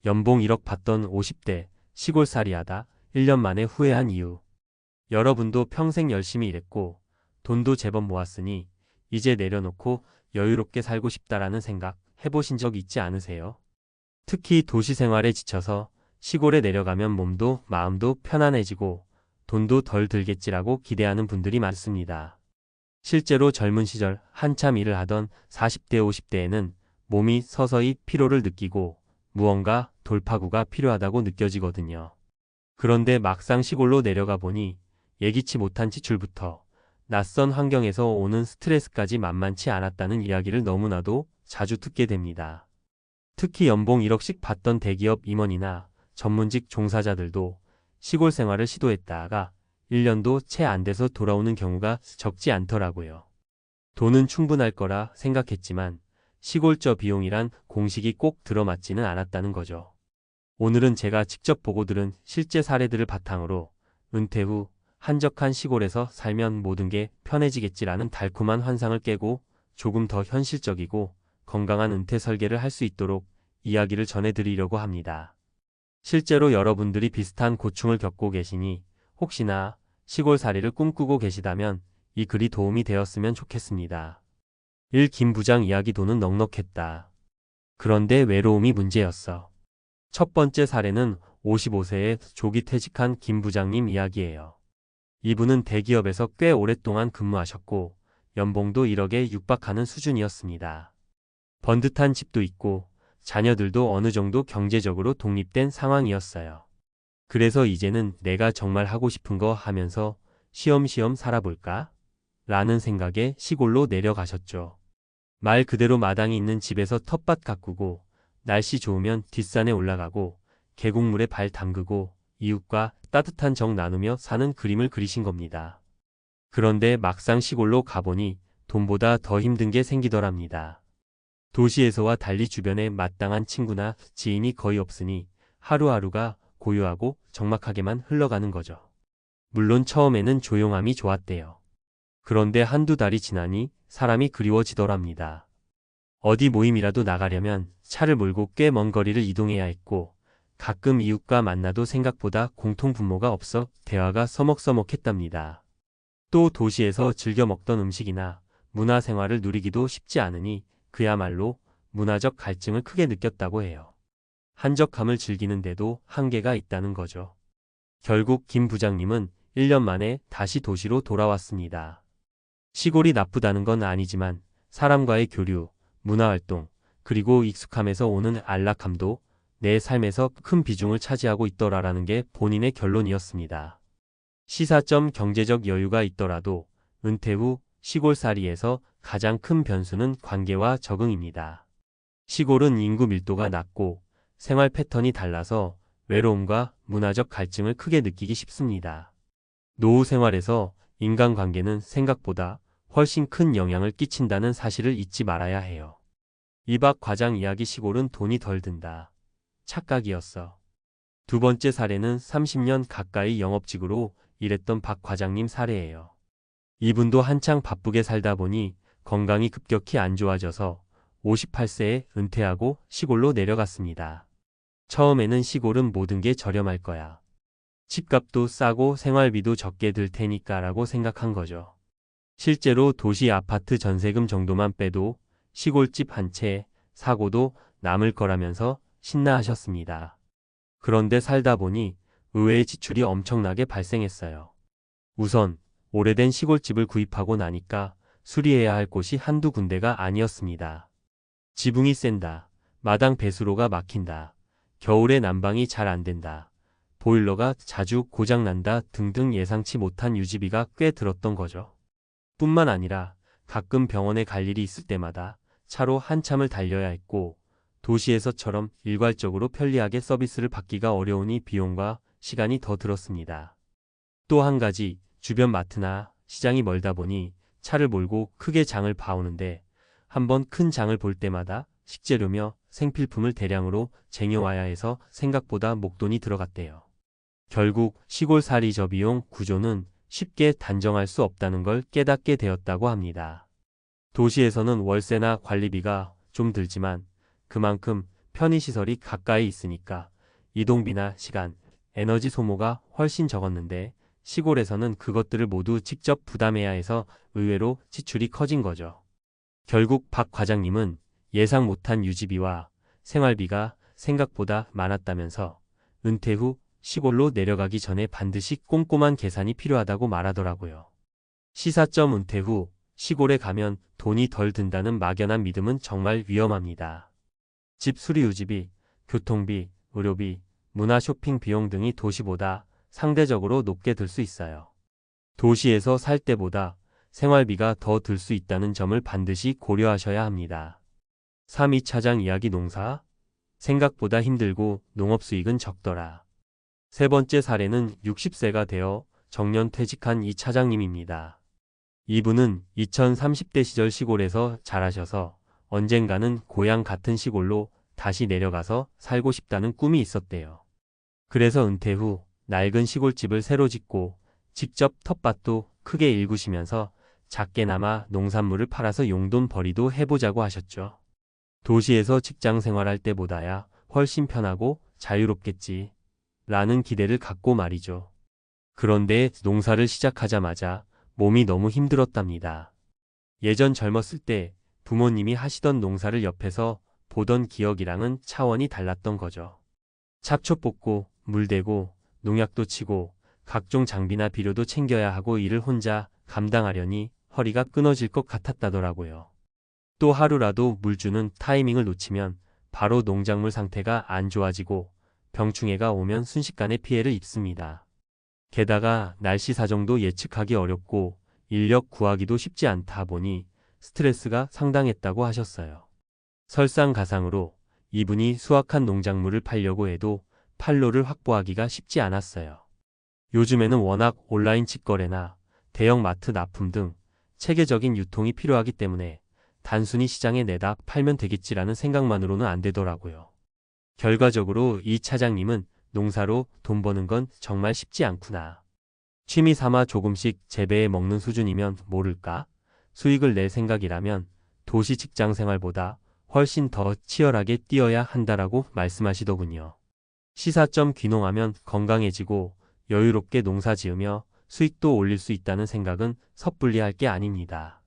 연봉 1억 받던 50대 시골살이하다 1년 만에 후회한 이유. 여러분도 평생 열심히 일했고 돈도 제법 모았으니 이제 내려놓고 여유롭게 살고 싶다라는 생각 해보신 적 있지 않으세요? 특히 도시 생활에 지쳐서 시골에 내려가면 몸도 마음도 편안해지고 돈도 덜 들겠지라고 기대하는 분들이 많습니다. 실제로 젊은 시절 한참 일을 하던 40대 50대에는 몸이 서서히 피로를 느끼고 무언가 돌파구가 필요하다고 느껴지거든요. 그런데 막상 시골로 내려가 보니 예기치 못한 지출부터 낯선 환경에서 오는 스트레스까지 만만치 않았다는 이야기를 너무나도 자주 듣게 됩니다. 특히 연봉 1억씩 받던 대기업 임원이나 전문직 종사자들도 시골 생활을 시도했다가 1년도 채 안 돼서 돌아오는 경우가 적지 않더라고요. 돈은 충분할 거라 생각했지만 시골저 비용이란 공식이 꼭 들어맞지는 않았다는 거죠. 오늘은 제가 직접 보고 들은 실제 사례들을 바탕으로 은퇴 후 한적한 시골에서 살면 모든 게 편해지겠지라는 달콤한 환상을 깨고 조금 더 현실적이고 건강한 은퇴 설계를 할 수 있도록 이야기를 전해드리려고 합니다. 실제로 여러분들이 비슷한 고충을 겪고 계시니 혹시나 시골살이를 꿈꾸고 계시다면 이 글이 도움이 되었으면 좋겠습니다. 1. 김 부장 이야기. 돈은 넉넉했다. 그런데 외로움이 문제였어. 첫 번째 사례는 55세에 조기 퇴직한 김 부장님 이야기예요. 이분은 대기업에서 꽤 오랫동안 근무하셨고 연봉도 1억에 육박하는 수준이었습니다. 번듯한 집도 있고 자녀들도 어느 정도 경제적으로 독립된 상황이었어요. 그래서 이제는 내가 정말 하고 싶은 거 하면서 쉬엄쉬엄 살아볼까? 라는 생각에 시골로 내려가셨죠. 말 그대로 마당이 있는 집에서 텃밭 가꾸고 날씨 좋으면 뒷산에 올라가고 계곡물에 발 담그고 이웃과 따뜻한 정 나누며 사는 그림을 그리신 겁니다. 그런데 막상 시골로 가보니 돈보다 더 힘든 게 생기더랍니다. 도시에서와 달리 주변에 마땅한 친구나 지인이 거의 없으니 하루하루가 고요하고 적막하게만 흘러가는 거죠. 물론 처음에는 조용함이 좋았대요. 그런데 한두 달이 지나니 사람이 그리워지더랍니다. 어디 모임이라도 나가려면 차를 몰고 꽤 먼 거리를 이동해야 했고 가끔 이웃과 만나도 생각보다 공통분모가 없어 대화가 서먹서먹했답니다. 또 도시에서 즐겨 먹던 음식이나 문화생활을 누리기도 쉽지 않으니 그야말로 문화적 갈증을 크게 느꼈다고 해요. 한적함을 즐기는데도 한계가 있다는 거죠. 결국 김 부장님은 1년 만에 다시 도시로 돌아왔습니다. 시골이 나쁘다는 건 아니지만 사람과의 교류, 문화활동, 그리고 익숙함에서 오는 안락함도 내 삶에서 큰 비중을 차지하고 있더라라는 게 본인의 결론이었습니다. 시사점 경제적 여유가 있더라도 은퇴 후 시골살이에서 가장 큰 변수는 관계와 적응입니다. 시골은 인구 밀도가 낮고 생활 패턴이 달라서 외로움과 문화적 갈증을 크게 느끼기 쉽습니다. 노후 생활에서 인간관계는 생각보다 훨씬 큰 영향을 끼친다는 사실을 잊지 말아야 해요. 이박 과장 이야기. 시골은 돈이 덜 든다. 착각이었어. 두 번째 사례는 30년 가까이 영업직으로 일했던 박 과장님 사례예요. 이분도 한창 바쁘게 살다 보니 건강이 급격히 안 좋아져서 58세에 은퇴하고 시골로 내려갔습니다. 처음에는 시골은 모든 게 저렴할 거야. 집값도 싸고 생활비도 적게 들 테니까 라고 생각한 거죠. 실제로 도시 아파트 전세금 정도만 빼도 시골집 한 채 사고도 남을 거라면서 신나하셨습니다. 그런데 살다 보니 의외의 지출이 엄청나게 발생했어요. 우선 오래된 시골집을 구입하고 나니까 수리해야 할 곳이 한두 군데가 아니었습니다. 지붕이 샌다. 마당 배수로가 막힌다. 겨울에 난방이 잘 안 된다. 보일러가 자주 고장난다 등등 예상치 못한 유지비가 꽤 들었던 거죠. 뿐만 아니라 가끔 병원에 갈 일이 있을 때마다 차로 한참을 달려야 했고 도시에서처럼 일괄적으로 편리하게 서비스를 받기가 어려우니 비용과 시간이 더 들었습니다. 또 한 가지 주변 마트나 시장이 멀다 보니 차를 몰고 크게 장을 봐오는데 한번 큰 장을 볼 때마다 식재료며 생필품을 대량으로 쟁여와야 해서 생각보다 목돈이 들어갔대요. 결국 시골살이 저비용 구조는 쉽게 단정할 수 없다는 걸 깨닫게 되었다고 합니다. 도시에서는 월세나 관리비가 좀 들지만 그만큼 편의시설이 가까이 있으니까 이동비나 시간, 에너지 소모가 훨씬 적었는데 시골에서는 그것들을 모두 직접 부담해야 해서 의외로 지출이 커진 거죠. 결국 박 과장님은 예상 못한 유지비와 생활비가 생각보다 많았다면서 은퇴 후 시골로 내려가기 전에 반드시 꼼꼼한 계산이 필요하다고 말하더라고요. 시사점 은퇴 후 시골에 가면 돈이 덜 든다는 막연한 믿음은 정말 위험합니다. 집 수리 유지비, 교통비, 의료비, 문화 쇼핑 비용 등이 도시보다 상대적으로 높게 들 수 있어요. 도시에서 살 때보다 생활비가 더 들 수 있다는 점을 반드시 고려하셔야 합니다. 3. 2차장 이야기 농사? 생각보다 힘들고 농업 수익은 적더라. 세 번째 사례는 60세가 되어 정년 퇴직한 이 차장님입니다. 이분은 2030대 시절 시골에서 자라셔서 언젠가는 고향 같은 시골로 다시 내려가서 살고 싶다는 꿈이 있었대요. 그래서 은퇴 후 낡은 시골집을 새로 짓고 직접 텃밭도 크게 일구시면서 작게나마 농산물을 팔아서 용돈벌이도 해보자고 하셨죠. 도시에서 직장 생활할 때보다야 훨씬 편하고 자유롭겠지 라는 기대를 갖고 말이죠. 그런데 농사를 시작하자마자 몸이 너무 힘들었답니다. 예전 젊었을 때 부모님이 하시던 농사를 옆에서 보던 기억이랑은 차원이 달랐던 거죠. 잡초 뽑고 물 대고 농약도 치고 각종 장비나 비료도 챙겨야 하고 일을 혼자 감당하려니 허리가 끊어질 것 같았다더라고요. 또 하루라도 물 주는 타이밍을 놓치면 바로 농작물 상태가 안 좋아지고 병충해가 오면 순식간에 피해를 입습니다. 게다가 날씨 사정도 예측하기 어렵고 인력 구하기도 쉽지 않다 보니 스트레스가 상당했다고 하셨어요. 설상가상으로 이분이 수확한 농작물을 팔려고 해도 판로를 확보하기가 쉽지 않았어요. 요즘에는 워낙 온라인 직거래나 대형 마트 납품 등 체계적인 유통이 필요하기 때문에 단순히 시장에 내다 팔면 되겠지라는 생각만으로는 안 되더라고요. 결과적으로 이 차장님은 농사로 돈 버는 건 정말 쉽지 않구나. 취미 삼아 조금씩 재배해 먹는 수준이면 모를까? 수익을 낼 생각이라면 도시 직장 생활보다 훨씬 더 치열하게 뛰어야 한다라고 말씀하시더군요. 시사점 귀농하면 건강해지고 여유롭게 농사 지으며 수익도 올릴 수 있다는 생각은 섣불리 할 게 아닙니다.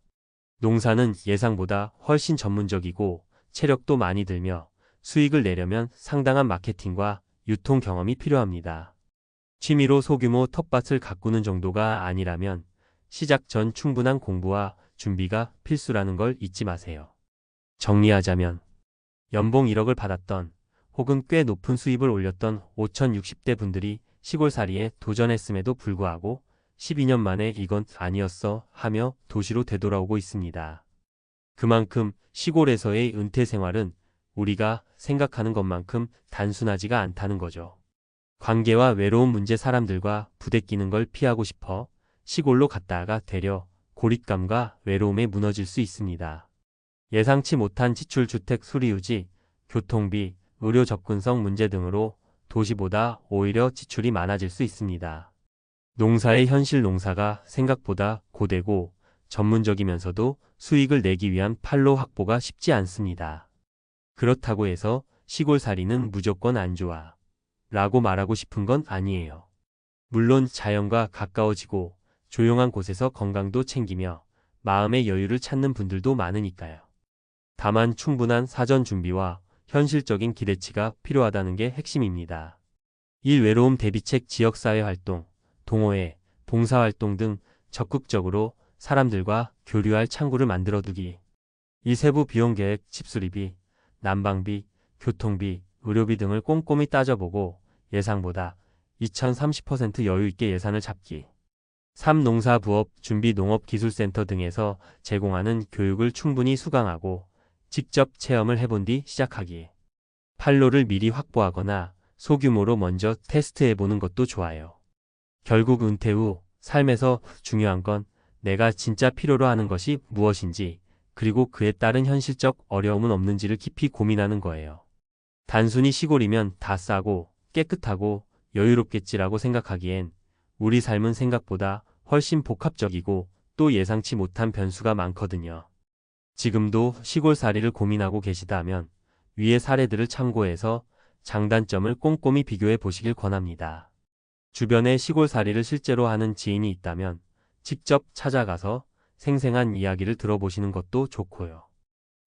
농사는 예상보다 훨씬 전문적이고 체력도 많이 들며 수익을 내려면 상당한 마케팅과 유통 경험이 필요합니다. 취미로 소규모 텃밭을 가꾸는 정도가 아니라면 시작 전 충분한 공부와 준비가 필수라는 걸 잊지 마세요. 정리하자면 연봉 1억을 받았던 혹은 꽤 높은 수입을 올렸던 5060대 분들이 시골살이에 도전했음에도 불구하고 12년 만에 이건 아니었어 하며 도시로 되돌아오고 있습니다. 그만큼 시골에서의 은퇴 생활은 우리가 생각하는 것만큼 단순하지가 않다는 거죠. 관계와 외로운 문제 사람들과 부대끼는 걸 피하고 싶어 시골로 갔다가 되려 고립감과 외로움에 무너질 수 있습니다. 예상치 못한 지출 주택 수리 유지, 교통비, 의료 접근성 문제 등으로 도시보다 오히려 지출이 많아질 수 있습니다. 농사의 현실 농사가 생각보다 고되고 전문적이면서도 수익을 내기 위한 판로 확보가 쉽지 않습니다. 그렇다고 해서 시골살이는 무조건 안 좋아 라고 말하고 싶은 건 아니에요. 물론 자연과 가까워지고 조용한 곳에서 건강도 챙기며 마음의 여유를 찾는 분들도 많으니까요. 다만 충분한 사전 준비와 현실적인 기대치가 필요하다는 게 핵심입니다. 일 외로움 대비책 지역사회 활동, 동호회, 봉사활동 등 적극적으로 사람들과 교류할 창구를 만들어두기. 이 세부 비용계획, 집수리비, 난방비, 교통비, 의료비 등을 꼼꼼히 따져보고 예상보다 2030% 여유있게 예산을 잡기. 3. 농사부업, 준비 농업기술센터 등에서 제공하는 교육을 충분히 수강하고 직접 체험을 해본 뒤 시작하기. 판로를 미리 확보하거나 소규모로 먼저 테스트해보는 것도 좋아요. 결국 은퇴 후 삶에서 중요한 건 내가 진짜 필요로 하는 것이 무엇인지 그리고 그에 따른 현실적 어려움은 없는지를 깊이 고민하는 거예요. 단순히 시골이면 다 싸고 깨끗하고 여유롭겠지라고 생각하기엔 우리 삶은 생각보다 훨씬 복합적이고 또 예상치 못한 변수가 많거든요. 지금도 시골살이를 고민하고 계시다면 위의 사례들을 참고해서 장단점을 꼼꼼히 비교해 보시길 권합니다. 주변에 시골살이를 실제로 하는 지인이 있다면 직접 찾아가서 생생한 이야기를 들어보시는 것도 좋고요.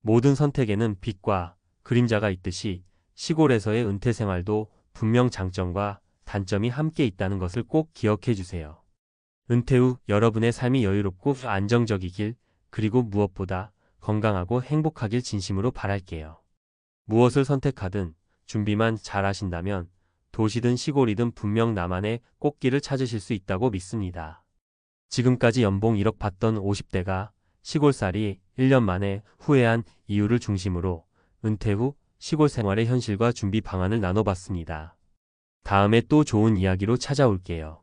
모든 선택에는 빛과 그림자가 있듯이 시골에서의 은퇴 생활도 분명 장점과 단점이 함께 있다는 것을 꼭 기억해 주세요. 은퇴 후 여러분의 삶이 여유롭고 안정적이길, 그리고 무엇보다 건강하고 행복하길 진심으로 바랄게요. 무엇을 선택하든 준비만 잘 하신다면 도시든 시골이든 분명 나만의 꽃길을 찾으실 수 있다고 믿습니다. 지금까지 연봉 1억 받던 50대가 시골살이 1년 만에 후회한 이유를 중심으로 은퇴 후 시골 생활의 현실과 준비 방안을 나눠봤습니다. 다음에 또 좋은 이야기로 찾아올게요.